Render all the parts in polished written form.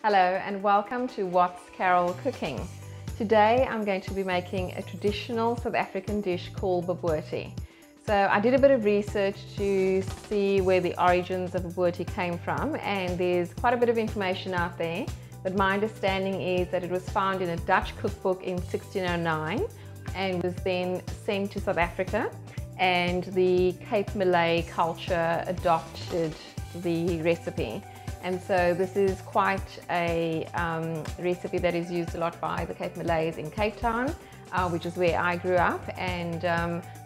Hello and welcome to What's Carol Cooking. Today I'm going to be making a traditional South African dish called bobotie. So I did a bit of research to see where the origins of bobotie came from, and there's quite a bit of information out there, but my understanding is that it was found in a Dutch cookbook in 1609 and was then sent to South Africa, and the Cape Malay culture adopted the recipe. And so this is quite a recipe that is used a lot by the Cape Malays in Cape Town, which is where I grew up. And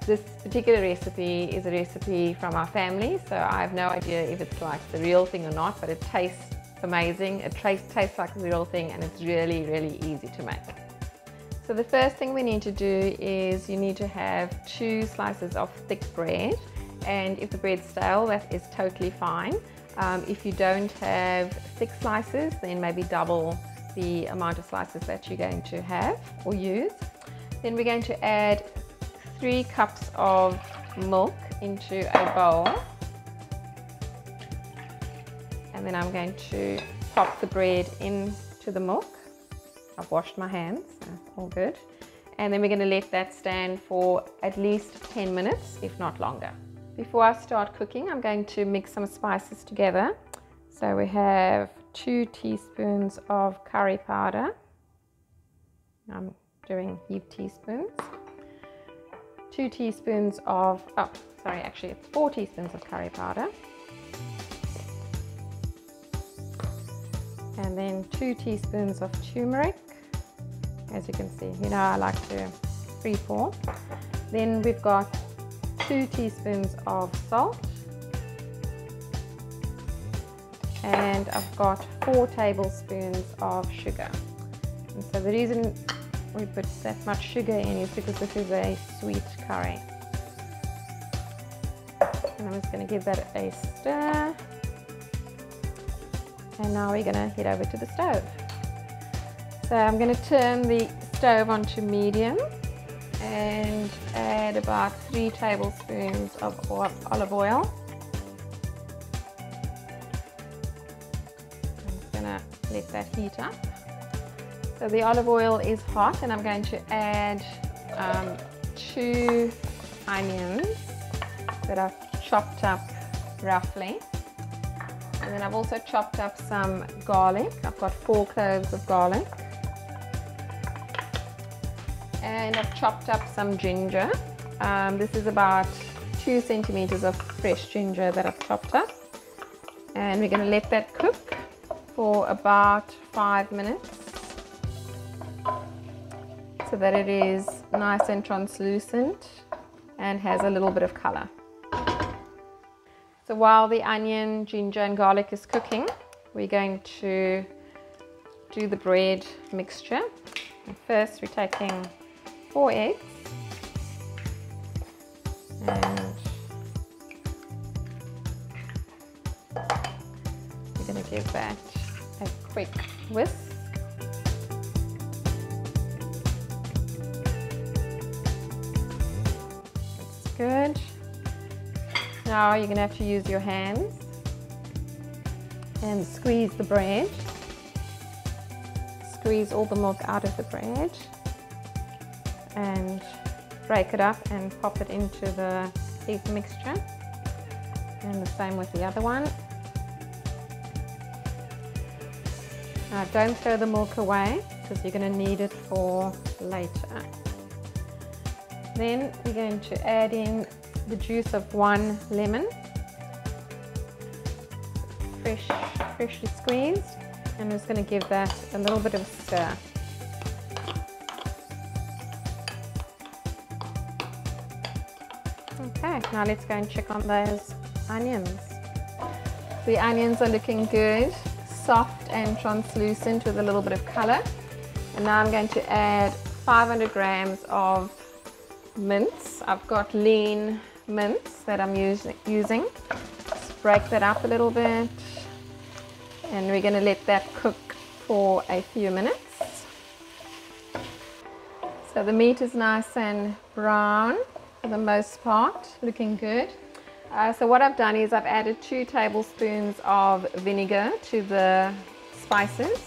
this particular recipe is a recipe from our family, so I have no idea if it's like the real thing or not, but it tastes amazing. It tastes like the real thing, and it's really, really easy to make. So the first thing we need to do is you need to have 2 slices of thick bread, and if the bread's stale, that is totally fine. If you don't have thick slices, then maybe double the amount of slices that you're going to have or use. Then we're going to add 3 cups of milk into a bowl. And then I'm going to pop the bread into the milk. I've washed my hands, so all good. And then we're going to let that stand for at least 10 minutes, if not longer. Before I start cooking, I'm going to mix some spices together. So we have 2 teaspoons of curry powder. I'm doing heaped teaspoons. 2 teaspoons of, actually it's 4 teaspoons of curry powder. And then 2 teaspoons of turmeric. As you can see, you know I like to pre-pour. Then we've got 2 teaspoons of salt, and I've got 4 tablespoons of sugar. And so the reason we put that much sugar in is because this is a sweet curry. And I'm just going to give that a stir. And now we're going to head over to the stove. So I'm going to turn the stove onto medium and add about 3 tablespoons of olive oil. I'm just going to let that heat up. So the olive oil is hot, and I'm going to add 2 onions that I've chopped up roughly. And then I've also chopped up some garlic. I've got 4 cloves of garlic. And I've chopped up some ginger. This is about 2 centimeters of fresh ginger that I've chopped up. And we're going to let that cook for about 5 minutes so that it is nice and translucent and has a little bit of color. So while the onion, ginger and garlic is cooking, we're going to do the bread mixture. And first we're taking 4 eggs, and we're going to give that a quick whisk. That's good. Now you're going to have to use your hands and squeeze the bread. Squeeze all the milk out of the bread and break it up and pop it into the egg mixture, and the same with the other one. Now don't throw the milk away because you're going to need it for later. Then we're going to add in the juice of 1 lemon, freshly squeezed, and I'm just going to give that a little bit of a stir. Okay, now let's go and check on those onions. The onions are looking good, soft and translucent with a little bit of color. And now I'm going to add 500 grams of mince. I've got lean mince that I'm using. Just break that up a little bit, and we're going to let that cook for a few minutes. So the meat is nice and brown for the most part, looking good. So what I've done is I've added 2 tablespoons of vinegar to the spices,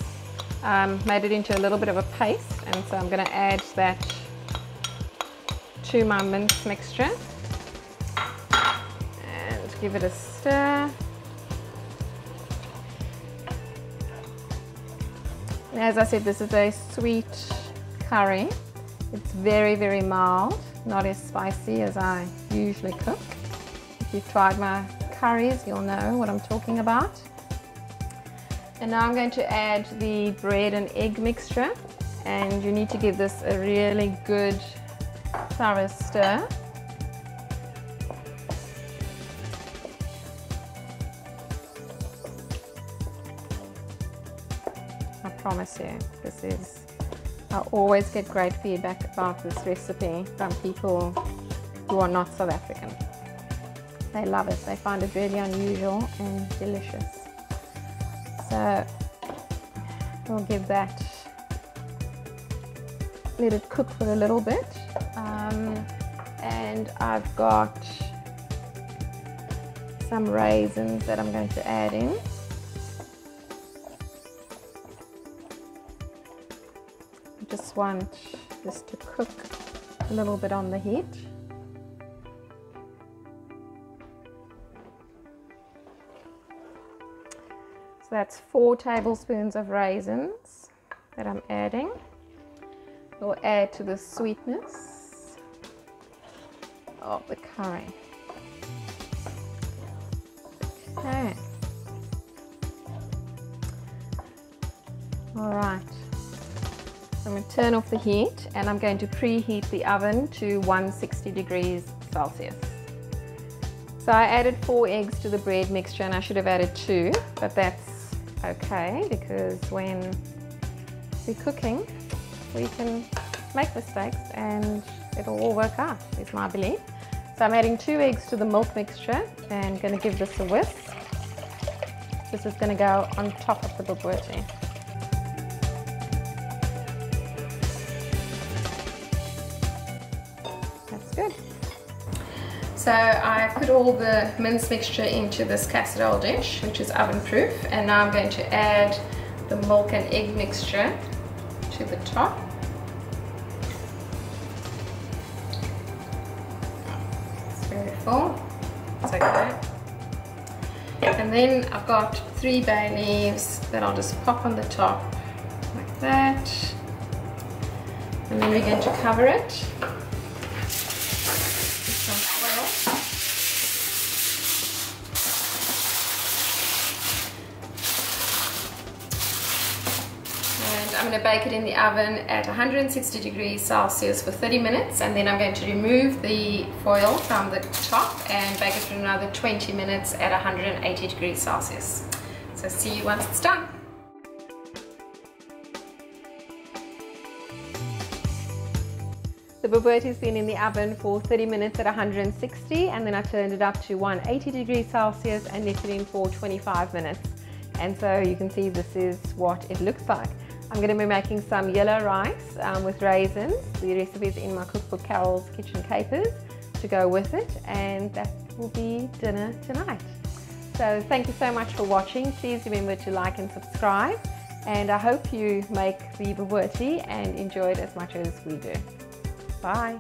made it into a little bit of a paste, and so I'm going to add that to my mince mixture and give it a stir. And as I said, this is a sweet curry. It's very, very mild, not as spicy as I usually cook. If you've tried my curries, you'll know what I'm talking about. And now I'm going to add the bread and egg mixture, and you need to give this a really good thorough stir. I promise you, I always get great feedback about this recipe from people who are not South African. They love it, they find it really unusual and delicious. So we'll give that, let it cook for a little bit. And I've got some raisins that I'm going to add in. I just want this to cook a little bit on the heat. So that's 4 tablespoons of raisins that I'm adding. We'll add to the sweetness of the curry. Okay. All right. So I'm going to turn off the heat, and I'm going to preheat the oven to 160 degrees Celsius. So I added 4 eggs to the bread mixture, and I should have added 2, but that's okay because when we're cooking, we can make mistakes and it'll all work out, is my belief. So I'm adding 2 eggs to the milk mixture and going to give this a whisk. This is going to go on top of the bobotie. That's good. So I put all the mince mixture into this casserole dish, which is oven proof, and now I'm going to add the milk and egg mixture to the top. It's very full. It's okay. And then I've got 3 bay leaves that I'll just pop on the top like that. And then we're going to cover it with some foil. And I'm going to bake it in the oven at 160 degrees Celsius for 30 minutes, and then I'm going to remove the foil from the top and bake it for another 20 minutes at 180 degrees Celsius. So see you once it's done. The bobotie's been in the oven for 30 minutes at 160, and then I turned it up to 180 degrees Celsius and let it in for 25 minutes. And so you can see this is what it looks like. I'm going to be making some yellow rice with raisins. The recipe is in my cookbook, Carol's Kitchen Capers, to go with it, and that will be dinner tonight. So thank you so much for watching. Please remember to like and subscribe, and I hope you make the bobotie and enjoy it as much as we do. Bye.